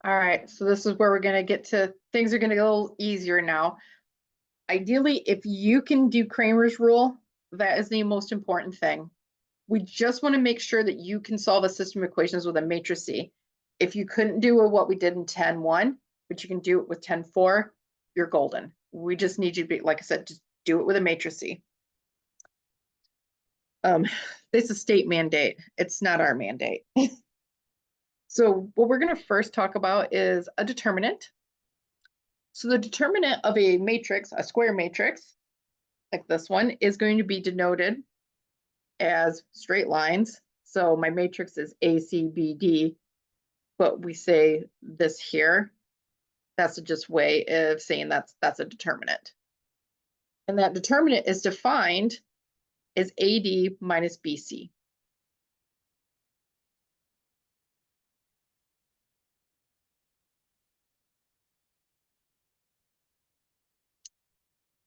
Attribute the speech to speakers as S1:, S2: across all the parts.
S1: All right, so this is where we're going to get to, things are going to get a little easier now. Ideally, if you can do Cramer's rule, that is the most important thing. We just want to make sure that you can solve a system of equations with a matrix C. If you couldn't do what we did in 10.1, but you can do it with 10.4, you're golden. We just need you to be, like I said, just do it with a matrix C. It's a state mandate. It's not our mandate. So what we're going to first talk about is a determinant. So the determinant of a matrix, a square matrix, like this one, is going to be denoted as straight lines. So my matrix is A, C, B, D, but we say this here. That's just a way of saying that's a determinant. And that determinant is defined as AD minus BC.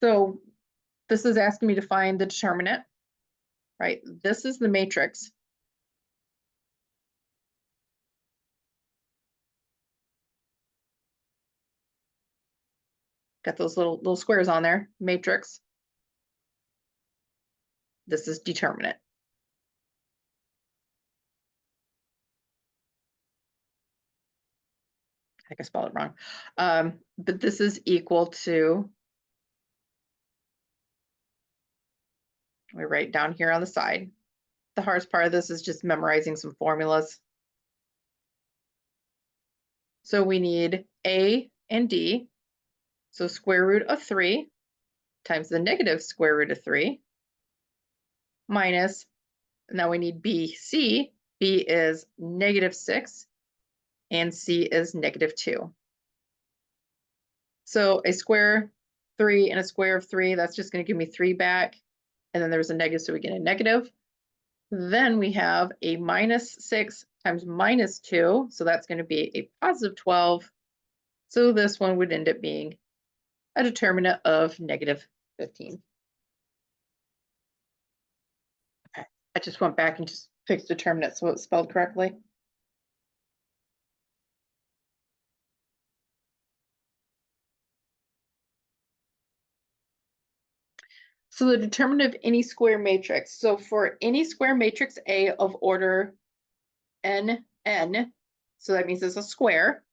S1: So this is asking me to find the determinant, right? This is the matrix. Got those little squares on there, matrix. This is determinant. I think I spelled it wrong. But this is equal to, we write down here on the side. The hardest part of this is just memorizing some formulas. So we need A and D. So square root of 3 times the negative square root of 3 minus, now we need BC. B is -6 and C is -2. So a square 3 and a square of 3, that's just going to give me 3 back. And then there's a negative, so we get a negative. Then we have a -6 times -2, so that's going to be a positive 12. So this one would end up being a determinant of -15. Okay, I just went back and just fixed determinant so it's spelled correctly. So the determinant of any square matrix. So for any square matrix A of order n, so that means it's a square,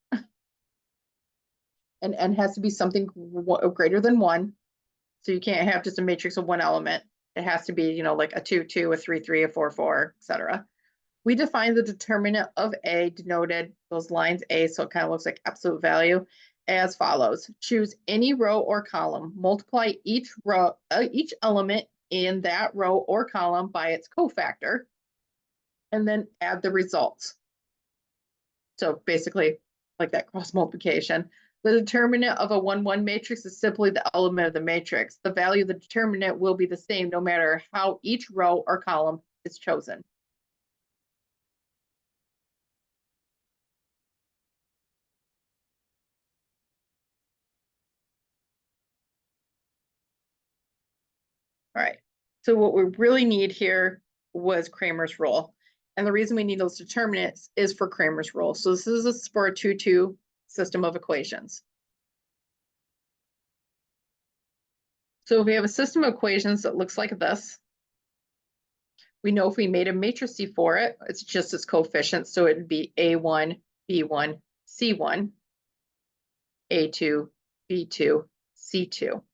S1: and n has to be something greater than 1. So you can't have just a matrix of one element. It has to be, like a 2, 2, a 3, 3, a 4, 4, etc. We define the determinant of A, denoted those lines A, so it kind of looks like absolute value, as follows. Choose any row or column, multiply each element in that row or column by its cofactor, and then add the results. So basically, like that cross multiplication. The determinant of a 1-1 matrix is simply the element of the matrix. The value of the determinant will be the same no matter how each row or column is chosen. All right, so what we really need here was Cramer's rule. And the reason we need those determinants is for Cramer's rule. So this is for a 2-2 system of equations. So if we have a system of equations that looks like this, we know if we made a matrix C for it, it's just its coefficients. So it'd be A1, B1, C1, A2, B2, C2.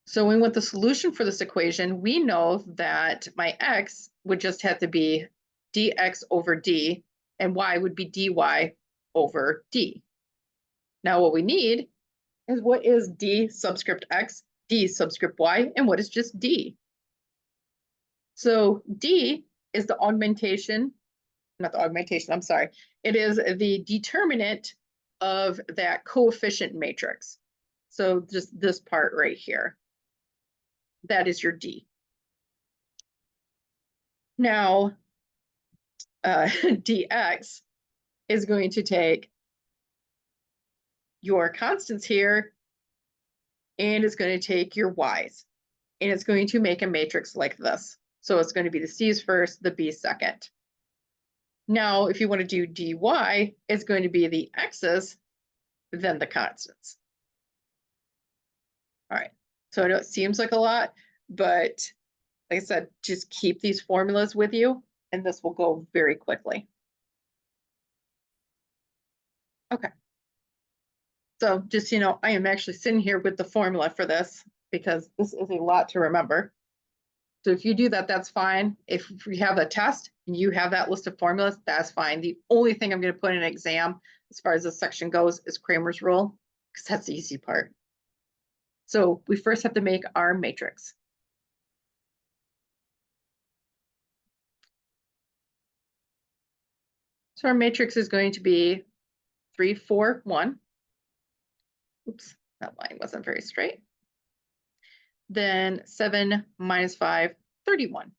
S1: So when we want the solution for this equation, we know that my x would just have to be dx over d, and y would be dy over d. Now what we need is what is d subscript x, d subscript y, and what is just d. So d is the augmentation, not the augmentation, I'm sorry. It is the determinant of that coefficient matrix. So just this part right here. That is your D. Now, dx is going to take your constants here, and it's going to take your y's, and it's going to make a matrix like this. So it's going to be the c's first, the b's second. Now, if you want to do dy, it's going to be the x's, then the constants. All right, so I know it seems like a lot, but like I said, just keep these formulas with you, and this will go very quickly. Okay. So just, I am actually sitting here with the formula for this because this is a lot to remember. So if you do that, that's fine. If we have a test and you have that list of formulas, that's fine. The only thing I'm going to put in an exam as far as this section goes is Cramer's rule, because that's the easy part. So we first have to make our matrix. So our matrix is going to be 3, 4, 1. Oops, that line wasn't very straight. Then 7 minus 5, 31.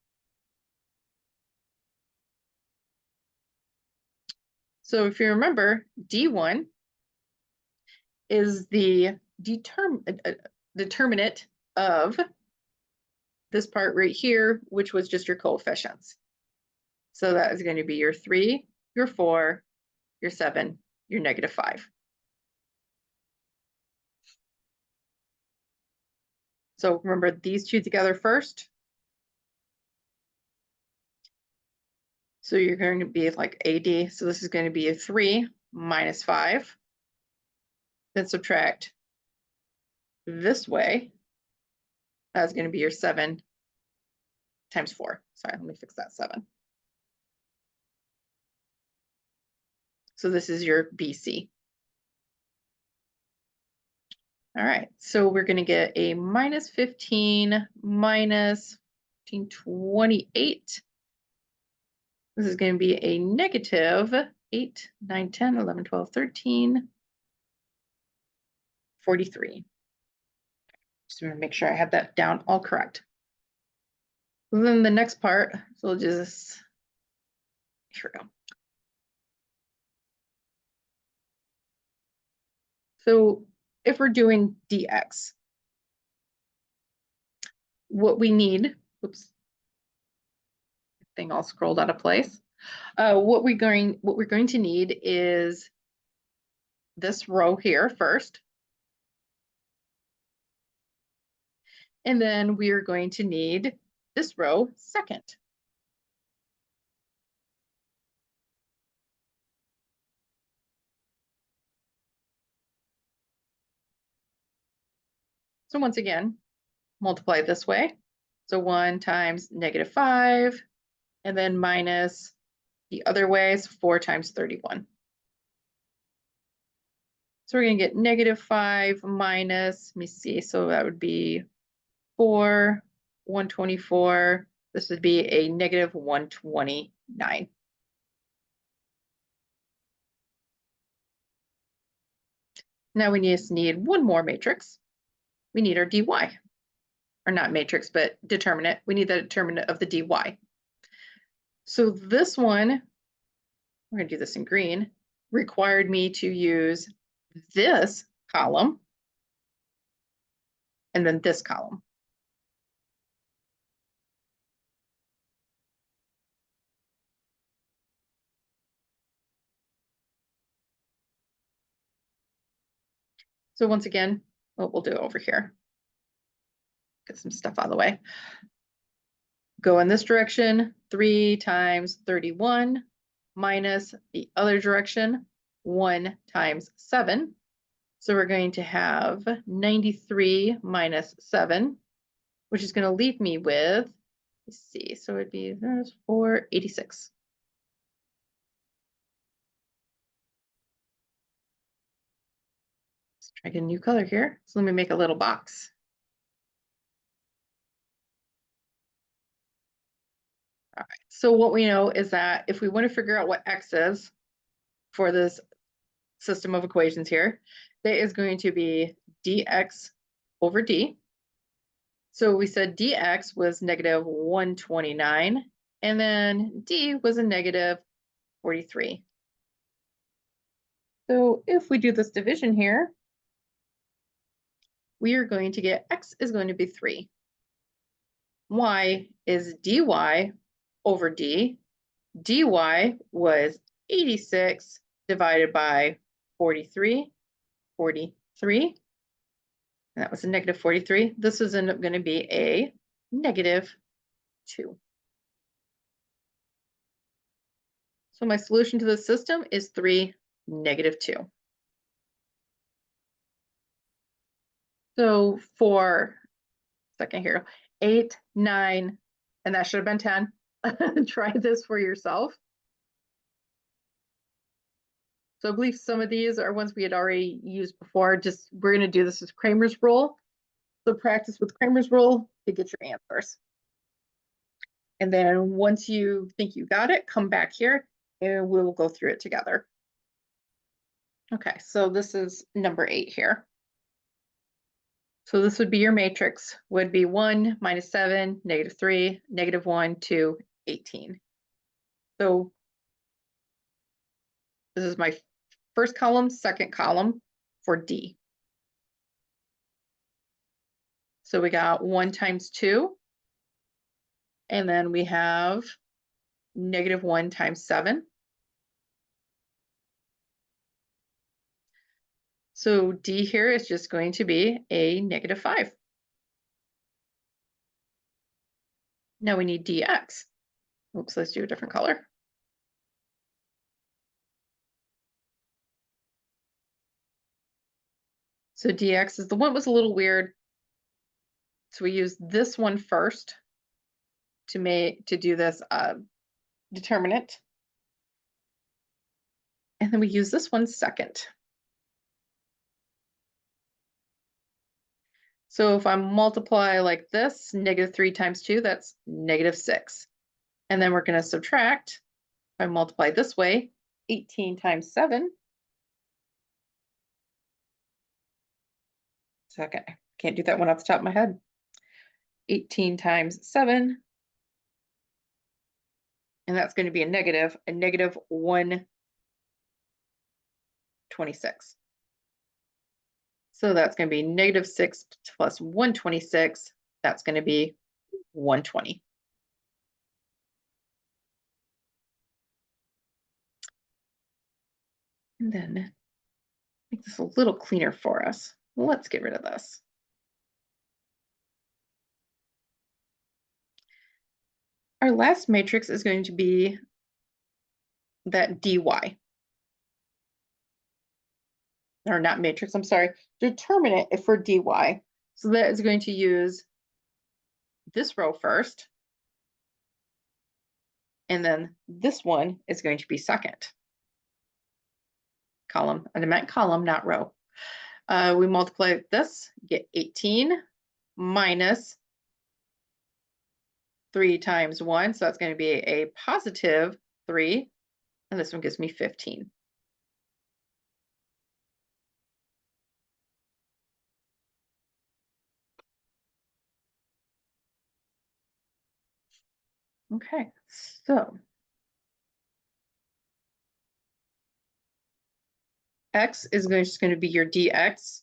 S1: So if you remember, D1 is the determinant of this part right here, which was just your coefficients. So that is going to be your 3, your 4, your 7, your -5. So remember these two together first. So you're going to be like AD. So this is going to be a 3 minus 5. Then subtract this way. That's going to be your 7 times 4. Sorry, let me fix that 7. So this is your BC. All right, so we're going to get a minus 15 minus 1528. This is going to be a negative 8, 9, 10, 11, 12, 13, 43. Just want to make sure I have that down all correct. And then the next part, so we'll just, here we go. So if we're doing dx, what we need, oops, thing all scrolled out of place. What we're going to need is this row here first. And then we are going to need this row second. So once again, multiply it this way. So 1 times -5, and then minus the other way is 4 times 31. So we're going to get -5 minus, let me see, so that would be 4, 124. This would be a -129. Now we just need one more matrix. We need our dy, or not matrix, but determinant. We need the determinant of the dy. So this one, we're going to do this in green, required me to use this column and then this column. So once again, what we'll do over here, get some stuff out of the way. Go in this direction, 3 times 31 minus the other direction, 1 times 7. So we're going to have 93 minus 7, which is going to leave me with, let's see, so it'd be 486. Let's try to get a new color here. So let me make a little box. All right, so what we know is that if we want to figure out what x is for this system of equations here, that is going to be dx over d. So we said dx was -129, and then d was a -43. So if we do this division here, we are going to get x is going to be 3. Y is dy over d. dy was 86 divided by 43, 43. And that was a negative 43. This is going to be a negative 2. So my solution to the system is 3, negative 2. So for second here, 8, 9, and that should have been 10. Try this for yourself. So I believe some of these are ones we had already used before. Just we're going to do this as Cramer's rule. So practice with Cramer's rule to get your answers. And then once you think you got it, come back here and we'll go through it together. Okay, so this is number 8 here. So this would be your matrix, would be 1, minus 7, negative 3, negative 1, 2, 18. So this is my first column, second column for D. So we got 1 times 2, and then we have negative 1 times 7. So D here is just going to be a negative 5. Now we need dx. Oops, let's do a different color. So dx is the one that was a little weird. So we use this one first to do this determinant. And then we use this one second. So if I multiply like this, negative 3 times 2, that's negative 6. And then we're going to subtract. If I multiply this way, 18 times 7. Second, I can't do that one off the top of my head. 18 times 7. And that's going to be a negative 126. So that's going to be negative 6 plus 126. That's going to be 120. And then make this a little cleaner for us. Let's get rid of this. Our last matrix is going to be that dy. Or not matrix, I'm sorry, determinant for dy. So that is going to use this row first. And then this one is going to be second. Column, and I meant column, not row. We multiply this, get 18 minus 3 times 1. So that's going to be a positive 3. And this one gives me 15. Okay, so x is just going to be your dx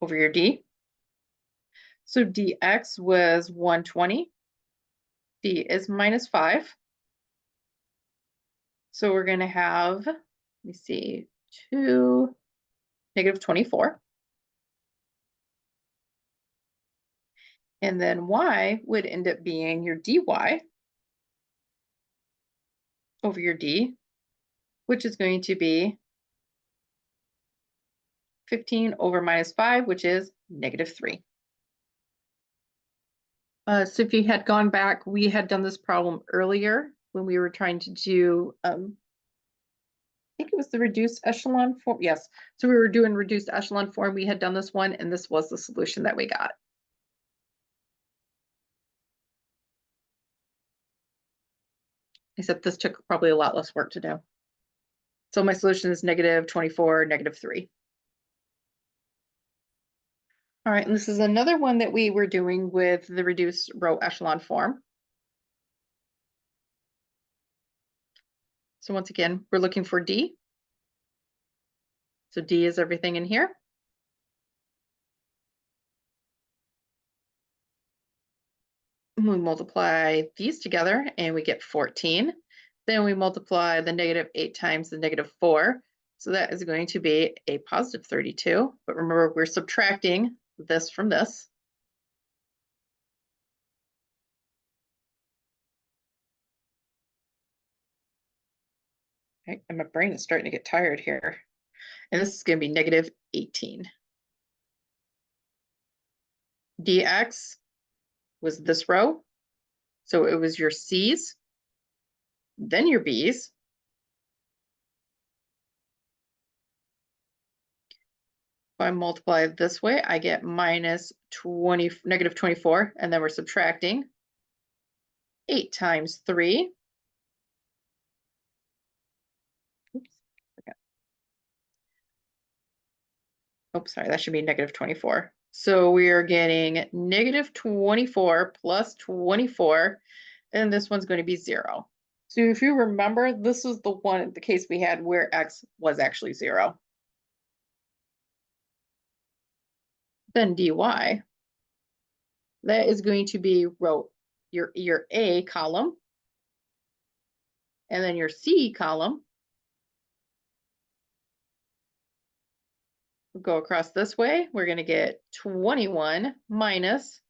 S1: over your d. So dx was 120. D is minus 5. So we're going to have, let me see, 2, negative 24. And then y would end up being your dy over your d, which is going to be 15 over minus 5, which is negative 3. So if you had gone back, we had done this problem earlier when we were trying to do, I think it was the reduced echelon form. Yes, so we were doing reduced echelon form. We had done this one, and this was the solution that we got. Except this took probably a lot less work to do. So my solution is negative 24, negative 3. All right, and this is another one that we were doing with the reduced row echelon form. So once again, we're looking for D. So D is everything in here. we multiply these together and we get 14. Then we multiply the -8 times the -4. So that is going to be a positive 32. But remember, we're subtracting this from this. Okay, and my brain is starting to get tired here. And this is going to be -18. dx was this row. So it was your C's, then your B's. If I multiply it this way, I get -24, and then we're subtracting 8 times 3. Oops, oops, sorry, that should be -24. So we are getting -24 plus 24, and this one's going to be 0. So if you remember, this is the case we had where x was actually 0. Then dy, that is going to be your A column, and then your C column will go across this way. We're going to get 21 minus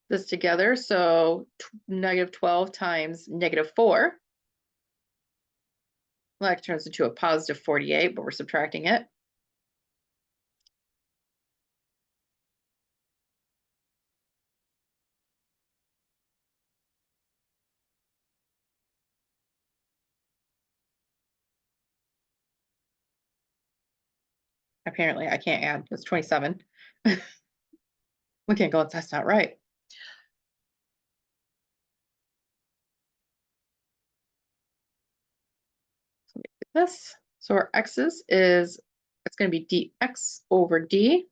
S1: this together, so -12 times -4. Well, that turns into a positive 48, but we're subtracting it. Apparently, I can't add. It's 27. We can't go, that's not right. So this. So our x's is, it's going to be dx over d.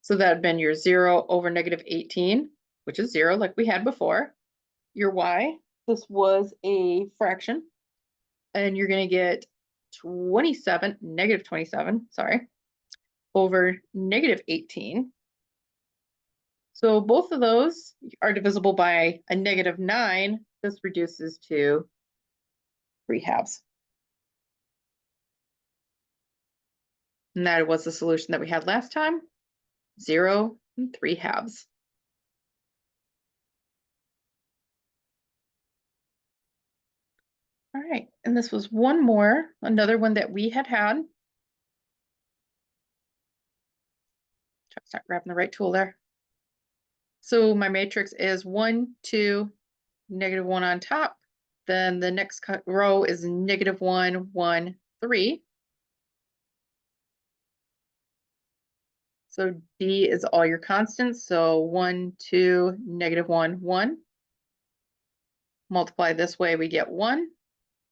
S1: So that would have been your 0 over -18, which is 0 like we had before. Your y, this was a fraction, and you're going to get 27, -27, sorry, over -18. So both of those are divisible by a -9. This reduces to 3/2. And that was the solution that we had last time, 0 and 3/2. All right, and this was another one that we had. Start grabbing the right tool there. So my matrix is 1, 2, -1 on top. Then the next row is -1, 1, 3. So D is all your constants. So 1, 2, -1, 1. Multiply this way, we get 1.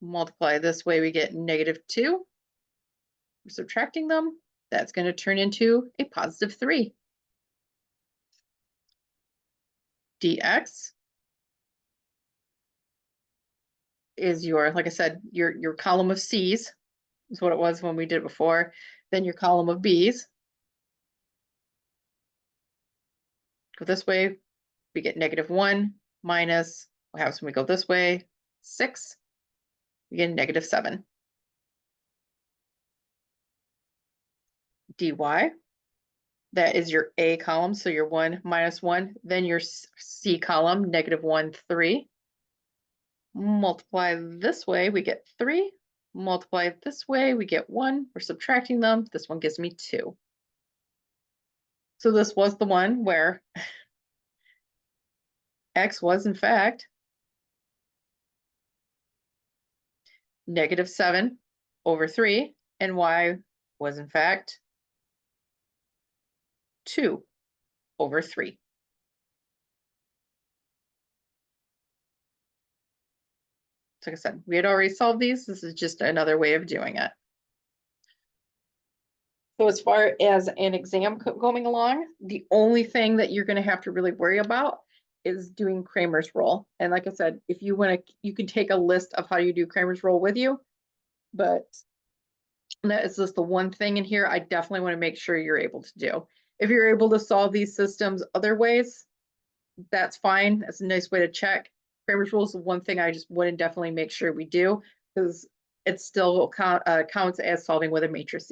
S1: Multiply this way, we get -2. We're subtracting them. That's going to turn into a positive 3. dx is your, like I said, your column of C's is what it was when we did it before. Then your column of B's. Go this way, we get -1 minus, what happens when we go this way? 6. We get -7. dy, that is your A column, so your 1 minus 1. Then your C column, -1, 3. Multiply this way, we get 3. Multiply this way, we get 1. We're subtracting them. This one gives me 2. So this was the one where x was, in fact, -7 over 3, and y was, in fact, 2 over 3. So like I said, we had already solved these. This is just another way of doing it. So as far as an exam going along, the only thing that you're going to have to really worry about is doing Cramer's rule. And like I said, if you want to, you can take a list of how you do Cramer's rule with you, but that is just the one thing in here I definitely want to make sure you're able to do. If you're able to solve these systems other ways, that's fine. That's a nice way to check. Cramer's rule is the one thing I just wouldn't definitely make sure we do, because it still counts as solving with a matrice.